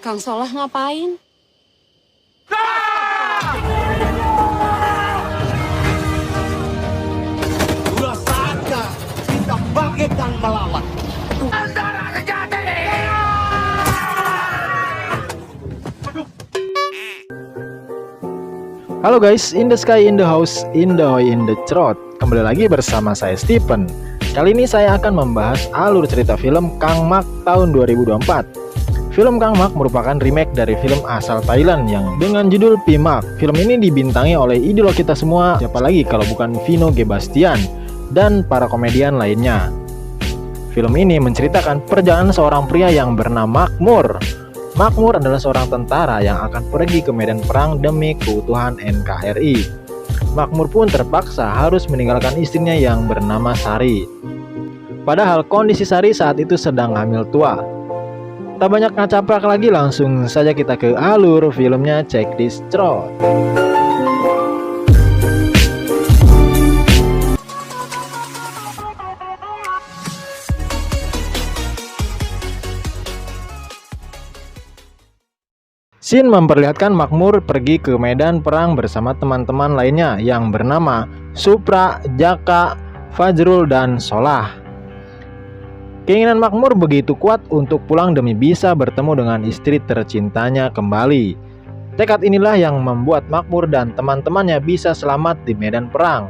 Kang Soleh ngapain? Sudah saatnya kita bangkitkan melawan. Halo guys, in the sky, in the house, in the hoy, in the throat. Kembali lagi bersama saya Stephen. Kali ini saya akan membahas alur cerita film Kang Mak tahun 2024. Film Kang Mak merupakan remake dari film asal Thailand yang dengan judul Pimak. Film ini dibintangi oleh idola kita semua, siapa lagi kalau bukan Vino G. Bastian dan para komedian lainnya. Film ini menceritakan perjalanan seorang pria yang bernama Makmur. Makmur adalah seorang tentara yang akan pergi ke medan perang demi keutuhan NKRI. Makmur pun terpaksa harus meninggalkan istrinya yang bernama Sari. Padahal kondisi Sari saat itu sedang hamil tua. Tak banyak ngacaprak lagi, langsung saja kita ke alur filmnya. Check this throat. Scene memperlihatkan Makmur pergi ke medan perang bersama teman-teman lainnya yang bernama Supra, Jaka, Fajrul, dan Solah. Keinginan Makmur begitu kuat untuk pulang demi bisa bertemu dengan istri tercintanya kembali. Tekad inilah yang membuat Makmur dan teman-temannya bisa selamat di medan perang.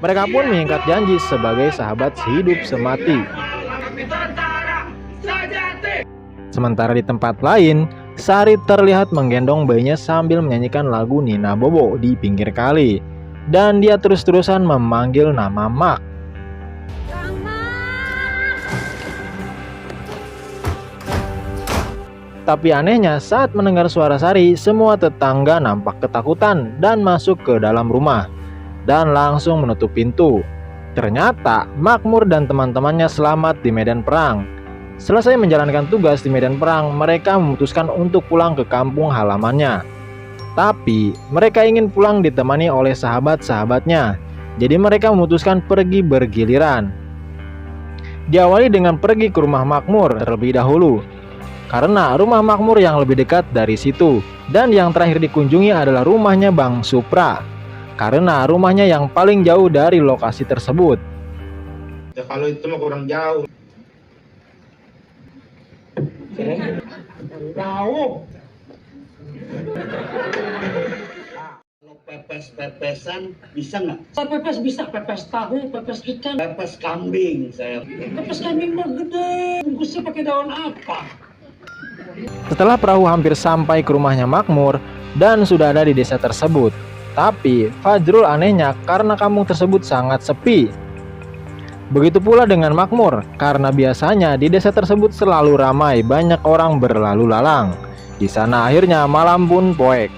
Mereka pun mengikat janji sebagai sahabat sehidup semati. Sementara di tempat lain, Sari terlihat menggendong bayinya sambil menyanyikan lagu Nina Bobo di pinggir kali. Dan dia terus-terusan memanggil nama Mak. Tapi anehnya saat mendengar suara Sari, semua tetangga nampak ketakutan dan masuk ke dalam rumah dan langsung menutup pintu. Ternyata Makmur dan teman-temannya selamat di medan perang. Selesai menjalankan tugas di medan perang, mereka memutuskan untuk pulang ke kampung halamannya. Tapi mereka ingin pulang ditemani oleh sahabat-sahabatnya. Jadi mereka memutuskan pergi bergiliran. Diawali dengan pergi ke rumah Makmur terlebih dahulu, karena rumah Makmur yang lebih dekat dari situ. Dan yang terakhir dikunjungi adalah rumahnya Bang Supra, karena rumahnya yang paling jauh dari lokasi tersebut. Ya, kalau itu mah kurang jauh. Jauh. Kalau pepes-pepesan bisa nggak? Pepes bisa, pepes tahu, pepes ikan, Pepes kambing saya. pepes kambing mah gede, bungkusnya pakai daun apa? Setelah perahu hampir sampai ke rumahnya Makmur dan sudah ada di desa tersebut, tapi Fajrul anehnya karena kampung tersebut sangat sepi. Begitu pula dengan Makmur, karena biasanya di desa tersebut selalu ramai, banyak orang berlalu lalang. Di sana akhirnya malam pun poek,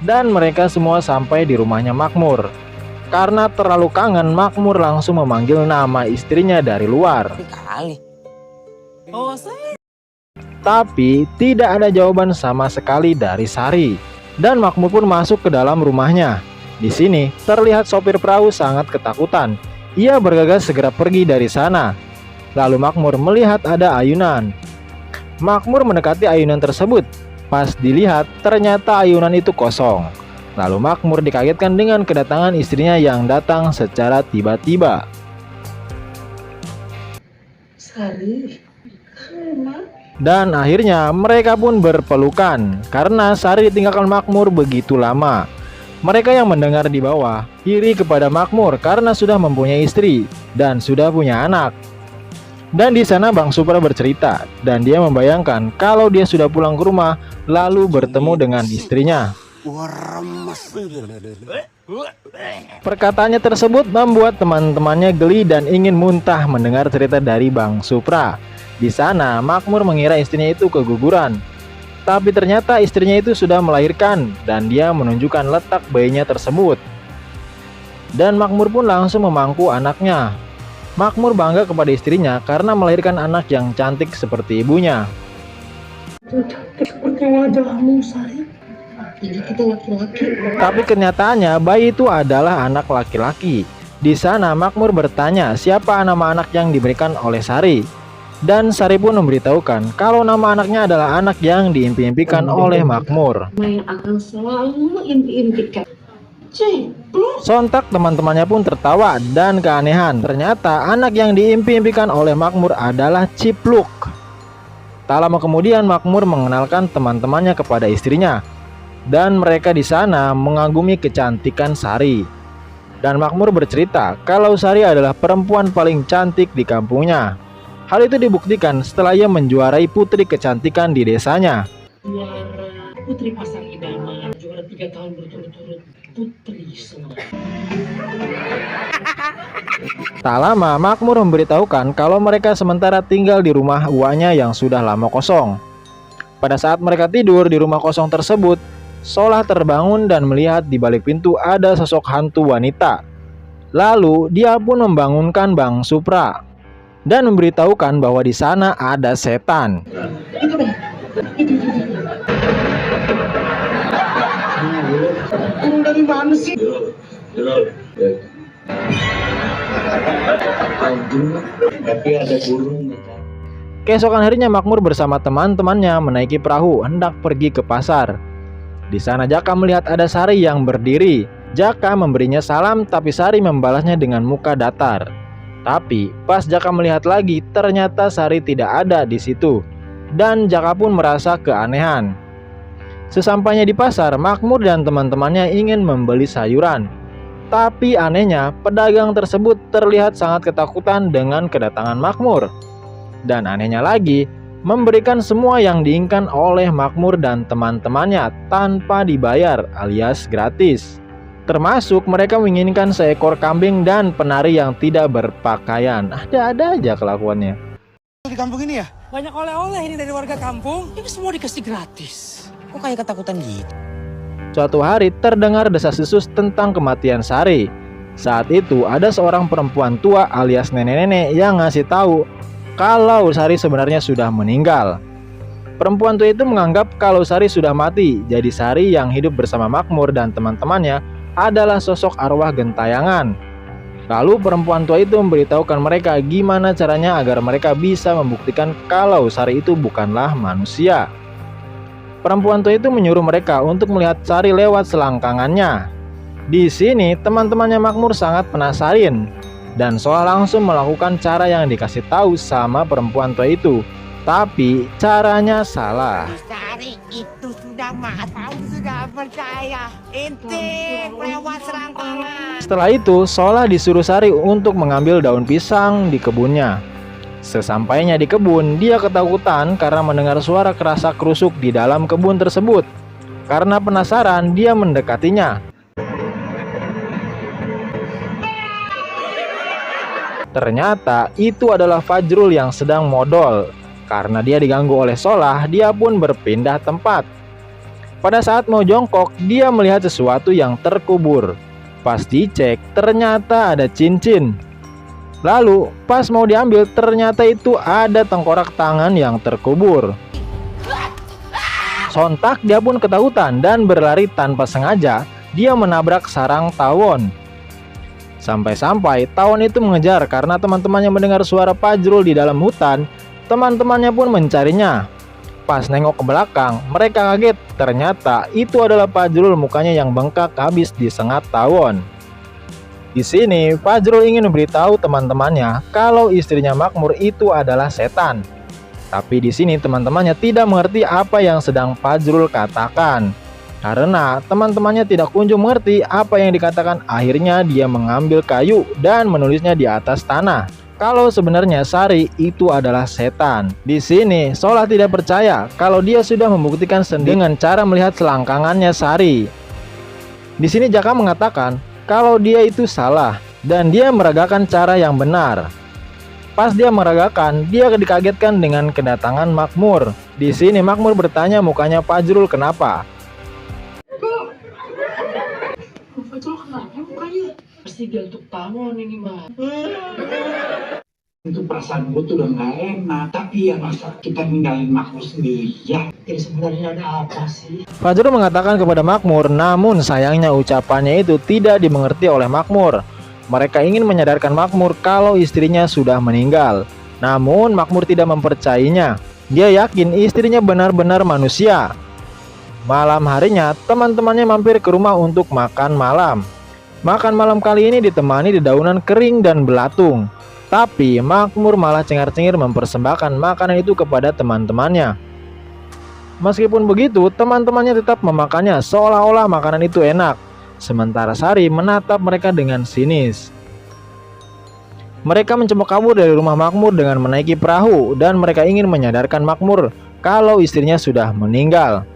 dan mereka semua sampai di rumahnya Makmur. Karena terlalu kangen, Makmur langsung memanggil nama istrinya dari luar. Tapi tidak ada jawaban sama sekali dari Sari, dan Makmur pun masuk ke dalam rumahnya. Di sini terlihat sopir perahu sangat ketakutan. Ia bergegas segera pergi dari sana. Lalu Makmur melihat ada ayunan. Makmur mendekati ayunan tersebut. Pas dilihat, ternyata ayunan itu kosong. Lalu Makmur dikagetkan dengan kedatangan istrinya yang datang secara tiba-tiba. Sari, Dan akhirnya mereka pun berpelukan karena Sari ditinggalkan Makmur begitu lama. Mereka yang mendengar di bawah iri kepada Makmur karena sudah mempunyai istri dan sudah punya anak. Dan di sana Bang Supra bercerita dan dia membayangkan kalau dia sudah pulang ke rumah lalu bertemu dengan istrinya. Perkataannya tersebut membuat teman-temannya geli dan ingin muntah mendengar cerita dari Bang Supra. Di sana Makmur mengira istrinya itu keguguran. Tapi ternyata istrinya itu sudah melahirkan dan dia menunjukkan letak bayinya tersebut. Dan Makmur pun langsung memangku anaknya. Makmur bangga kepada istrinya karena melahirkan anak yang cantik seperti ibunya. cantik seperti wajahmu, Sari. Jadi kita laki-laki. Tapi kenyataannya bayi itu adalah anak laki-laki. Di sana Makmur bertanya siapa nama anak yang diberikan oleh Sari. Dan Sari pun memberitahukan kalau nama anaknya adalah anak yang diimpi-impikan oleh Makmur. Yang akan selalu impi-impikan. Cipluk. Sontak teman-temannya pun tertawa dan keanehan. Ternyata anak yang diimpi-impikan oleh Makmur adalah Cipluk. Tak lama kemudian Makmur mengenalkan teman-temannya kepada istrinya. Dan mereka di sana mengagumi kecantikan Sari. Dan Makmur bercerita kalau Sari adalah perempuan paling cantik di kampungnya. Hal itu dibuktikan setelah ia menjuarai putri kecantikan di desanya. Juara Putri Pasar Idaman. Juara 3 tahun berturut-turut. Putri semua. Tak lama Makmur memberitahukan kalau mereka sementara tinggal di rumah uaknya yang sudah lama kosong. Pada saat mereka tidur di rumah kosong tersebut, Solah terbangun dan melihat di balik pintu ada sosok hantu wanita. Lalu dia pun membangunkan Bang Supra dan memberitahukan bahwa di sana ada setan. Itu dong. Turun dari mana sih? Tapi ada burung. Keesokan harinya Makmur bersama teman-temannya menaiki perahu hendak pergi ke pasar. Di sana Jaka melihat ada Sari yang berdiri. Jaka memberinya salam tapi Sari membalasnya dengan muka datar. Tapi pas Jaka melihat lagi ternyata Sari tidak ada di situ. Dan Jaka pun merasa keanehan. Sesampainya di pasar, Makmur dan teman-temannya ingin membeli sayuran. Tapi anehnya pedagang tersebut terlihat sangat ketakutan dengan kedatangan Makmur. Dan anehnya lagi, memberikan semua yang diinginkan oleh Makmur dan teman-temannya tanpa dibayar alias gratis. Termasuk mereka menginginkan seekor kambing dan penari yang tidak berpakaian. Ada-ada aja kelakuannya. Di kampung ini ya? Banyak oleh-oleh ini dari warga kampung. Ini semua dikasih gratis. Kok kayak ketakutan gitu? Suatu hari terdengar desas-desus tentang kematian Sari. Saat itu ada seorang perempuan tua alias nenek-nenek yang ngasih tahu kalau Sari sebenarnya sudah meninggal. Perempuan tua itu menganggap kalau Sari sudah mati. Jadi Sari yang hidup bersama Makmur dan teman-temannya adalah sosok arwah gentayangan. Lalu perempuan tua itu memberitahukan mereka gimana caranya agar mereka bisa membuktikan kalau Sari itu bukanlah manusia. Perempuan tua itu menyuruh mereka untuk melihat Sari lewat selangkangannya. Di sini teman-temannya Makmur sangat penasaran dan Solah langsung melakukan cara yang dikasih tahu sama perempuan tua itu. Tapi caranya salah. Sari itu sudah matang, sudah percaya. Inti lewat serangkangan. Setelah itu Solah disuruh Sari untuk mengambil daun pisang di kebunnya. Sesampainya di kebun, dia ketakutan karena mendengar suara kerasak-kerusuk di dalam kebun tersebut. Karena penasaran, dia mendekatinya. Ternyata itu adalah Fajrul yang sedang modal. Karena dia diganggu oleh Solah, dia pun berpindah tempat. Pada saat mau jongkok, dia melihat sesuatu yang terkubur. Pas dicek, ternyata ada cincin. Lalu pas mau diambil ternyata itu ada tengkorak tangan yang terkubur. Sontak dia pun ketakutan dan berlari tanpa sengaja. Dia menabrak sarang tawon. Sampai-sampai tawon itu mengejar karena teman-temannya mendengar suara Fajrul di dalam hutan. Teman-temannya pun mencarinya. Pas nengok ke belakang, mereka kaget. Ternyata itu adalah Fajrul, mukanya yang bengkak habis disengat tawon. Di sini, Fajrul ingin memberitahu teman-temannya kalau istrinya Makmur itu adalah setan. Tapi di sini teman-temannya tidak mengerti apa yang sedang Fajrul katakan. Karena teman-temannya tidak kunjung mengerti apa yang dikatakan, akhirnya dia mengambil kayu dan menulisnya di atas tanah. Kalau sebenarnya Sari itu adalah setan. Di sini, Solah tidak percaya kalau dia sudah membuktikan sendiri dengan cara melihat selangkangannya Sari. Di sini Jaka mengatakan kalau dia itu salah dan dia meragakan cara yang benar. Pas dia meragakan, dia dikagetkan dengan kedatangan Makmur. Di sini Makmur bertanya mukanya Fajrul kenapa. Fajrul kenapa mukanya? Pasti dia untuk tawon ini mah. Itu perasaan gue tuh udah gak enak. Tapi ya masa kita ninggalin Makmur sendiri ya. Jadi sebenarnya ada apa sih? Fajrul mengatakan kepada Makmur, namun sayangnya ucapannya itu tidak dimengerti oleh Makmur. Mereka ingin menyadarkan Makmur kalau istrinya sudah meninggal. Namun Makmur tidak mempercayainya. Dia yakin istrinya benar-benar manusia. Malam harinya, teman-temannya mampir ke rumah untuk makan malam. Makan malam kali ini ditemani dedaunan kering dan belatung. Tapi Makmur malah cengar-cengir mempersembahkan makanan itu kepada teman-temannya. Meskipun begitu, teman-temannya tetap memakannya seolah-olah makanan itu enak. Sementara Sari menatap mereka dengan sinis. Mereka mencoba kabur dari rumah Makmur dengan menaiki perahu dan mereka ingin menyadarkan Makmur kalau istrinya sudah meninggal.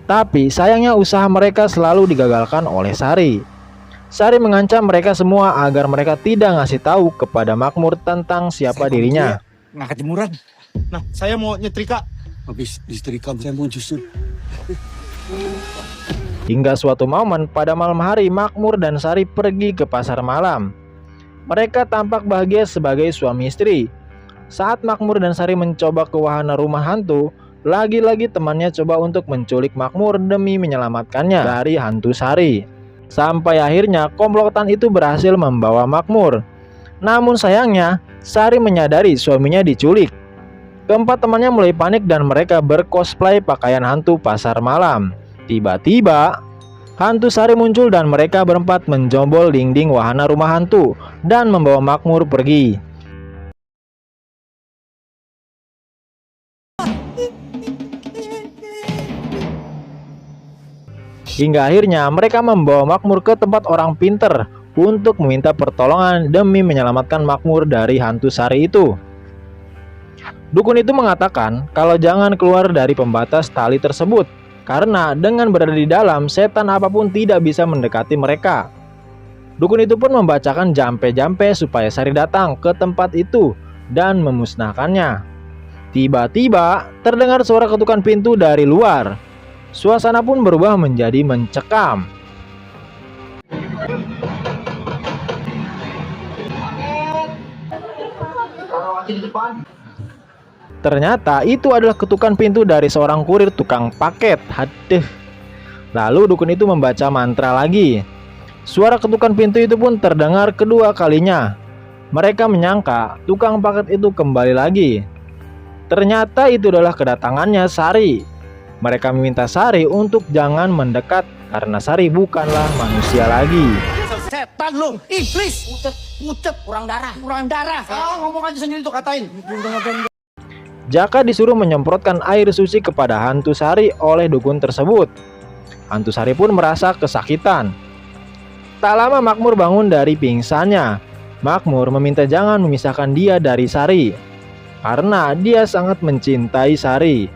Tapi sayangnya usaha mereka selalu digagalkan oleh Sari. Sari mengancam mereka semua agar mereka tidak ngasih tahu kepada Makmur tentang siapa dirinya. Ngangkat jemuran. Nah, saya mau nyetrika. Habis disetrika saya mau justru. Hingga suatu momen pada malam hari, Makmur dan Sari pergi ke pasar malam. Mereka tampak bahagia sebagai suami istri. Saat Makmur dan Sari mencoba ke wahana rumah hantu, lagi-lagi temannya coba untuk menculik Makmur demi menyelamatkannya dari hantu Sari. Sampai akhirnya komplotan itu berhasil membawa Makmur. Namun sayangnya, Sari menyadari suaminya diculik. Keempat temannya mulai panik dan mereka bercosplay pakaian hantu pasar malam. Tiba-tiba, hantu Sari muncul dan mereka berempat menjobol dinding wahana rumah hantu dan membawa Makmur pergi. Hingga akhirnya mereka membawa Makmur ke tempat orang pinter untuk meminta pertolongan demi menyelamatkan Makmur dari hantu Sari itu. Dukun itu mengatakan kalau jangan keluar dari pembatas tali tersebut, karena dengan berada di dalam, setan apapun tidak bisa mendekati mereka. Dukun itu pun membacakan jampe-jampe supaya Sari datang ke tempat itu dan memusnahkannya. Tiba-tiba terdengar suara ketukan pintu dari luar. Suasana pun berubah menjadi mencekam. Ternyata itu adalah ketukan pintu dari seorang kurir tukang paket. Haduh. Lalu dukun itu membaca mantra lagi. Suara ketukan pintu itu pun terdengar kedua kalinya. Mereka menyangka tukang paket itu kembali lagi. Ternyata itu adalah kedatangannya Sari. Mereka meminta Sari untuk jangan mendekat karena Sari bukanlah manusia lagi. Setan lu, iblis. Pucet, kurang darah. Ngomong aja sendiri tuh katain. Jaka disuruh menyemprotkan air suci kepada hantu Sari oleh dukun tersebut. Hantu Sari pun merasa kesakitan. Tak lama Makmur bangun dari pingsannya. Makmur meminta jangan memisahkan dia dari Sari, karena dia sangat mencintai Sari.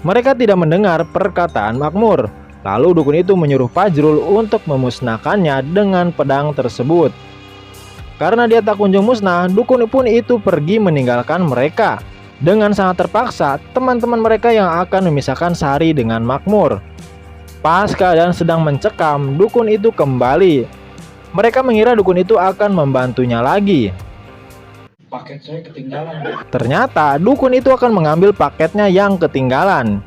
Mereka tidak mendengar perkataan Makmur. Lalu dukun itu menyuruh Fajrul untuk memusnahkannya dengan pedang tersebut. Karena dia tak kunjung musnah, dukun pun itu pergi meninggalkan mereka. Dengan sangat terpaksa, teman-teman mereka yang akan memisahkan Sari dengan Makmur. Pas keadaan sedang mencekam, dukun itu kembali. Mereka mengira dukun itu akan membantunya lagi. Paket saya ketinggalan. Ternyata dukun itu akan mengambil paketnya yang ketinggalan.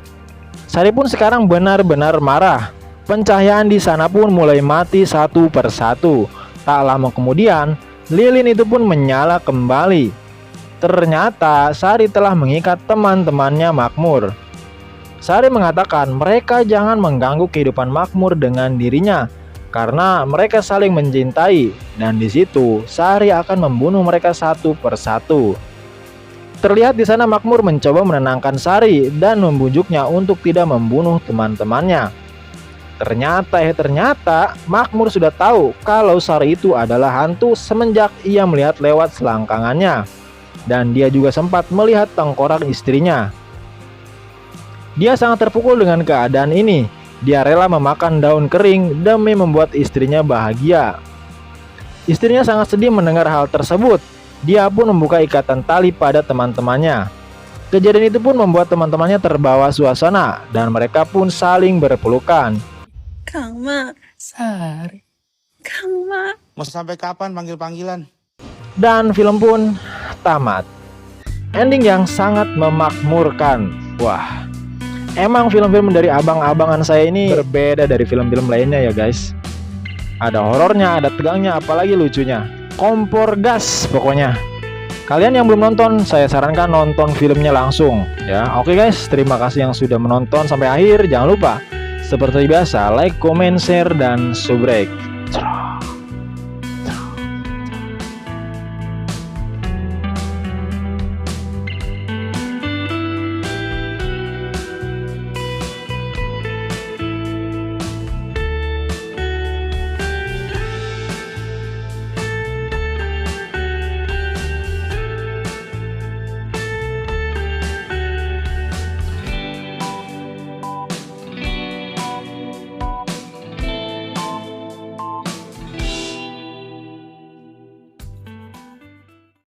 Sari pun sekarang benar-benar marah. Pencahayaan di sana pun mulai mati satu persatu. Tak lama kemudian, lilin itu pun menyala kembali. Ternyata Sari telah mengikat teman-temannya Makmur. Sari mengatakan mereka jangan mengganggu kehidupan Makmur dengan dirinya karena mereka saling mencintai, dan di situ Sari akan membunuh mereka satu persatu. Terlihat di sana Makmur mencoba menenangkan Sari dan membujuknya untuk tidak membunuh teman-temannya. Ternyata Makmur sudah tahu kalau Sari itu adalah hantu semenjak ia melihat lewat selangkangannya. Dan dia juga sempat melihat tengkorak istrinya. Dia sangat terpukul dengan keadaan ini. Dia rela memakan daun kering demi membuat istrinya bahagia. Istrinya sangat sedih mendengar hal tersebut. Dia pun membuka ikatan tali pada teman-temannya. Kejadian itu pun membuat teman-temannya terbawa suasana dan mereka pun saling berpelukan. Kang Mak, Sari. Kang Mak. Mau sampai kapan panggil-panggilan? Dan film pun tamat. Ending yang sangat memakmurkan. Wah, emang film-film dari abang-abangan saya ini berbeda dari film-film lainnya ya guys. Ada horornya, ada tegangnya, apalagi lucunya. Kompor gas pokoknya. Kalian yang belum nonton, saya sarankan nonton filmnya langsung ya. Oke guys, terima kasih yang sudah menonton sampai akhir. Jangan lupa seperti biasa like, comment, share, dan subrek.